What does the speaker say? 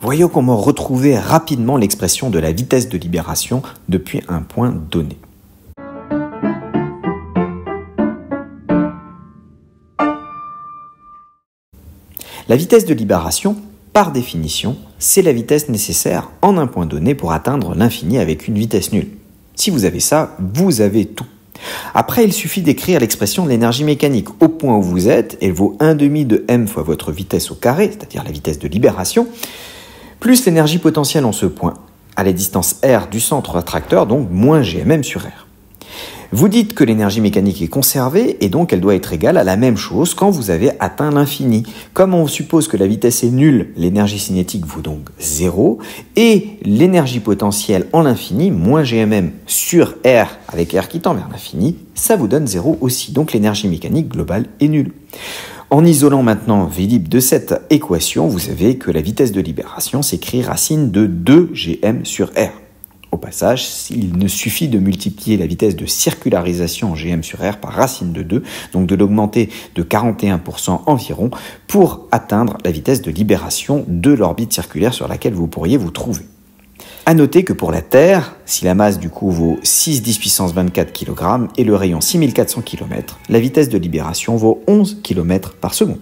Voyons comment retrouver rapidement l'expression de la vitesse de libération depuis un point donné. La vitesse de libération, par définition, c'est la vitesse nécessaire en un point donné pour atteindre l'infini avec une vitesse nulle. Si vous avez ça, vous avez tout. Après, il suffit d'écrire l'expression de l'énergie mécanique. Au point où vous êtes, elle vaut 1/2 de m fois votre vitesse au carré, c'est-à-dire la vitesse de libération, plus l'énergie potentielle en ce point, à la distance r du centre attracteur, donc moins gmm sur r. Vous dites que l'énergie mécanique est conservée et donc elle doit être égale à la même chose quand vous avez atteint l'infini. Comme on suppose que la vitesse est nulle, l'énergie cinétique vaut donc 0 et l'énergie potentielle en l'infini, moins gmm sur r avec r qui tend vers l'infini, ça vous donne 0 aussi. Donc l'énergie mécanique globale est nulle. En isolant maintenant V libre de cette équation, vous savez que la vitesse de libération s'écrit racine de 2 gm sur r. Au passage, il ne suffit de multiplier la vitesse de circularisation en gm sur r par racine de 2, donc de l'augmenter de 41% environ, pour atteindre la vitesse de libération de l'orbite circulaire sur laquelle vous pourriez vous trouver. A noter que pour la Terre, si la masse du coup vaut 6 puissance 24 kg et le rayon 6400 km, la vitesse de libération vaut 11 km par seconde.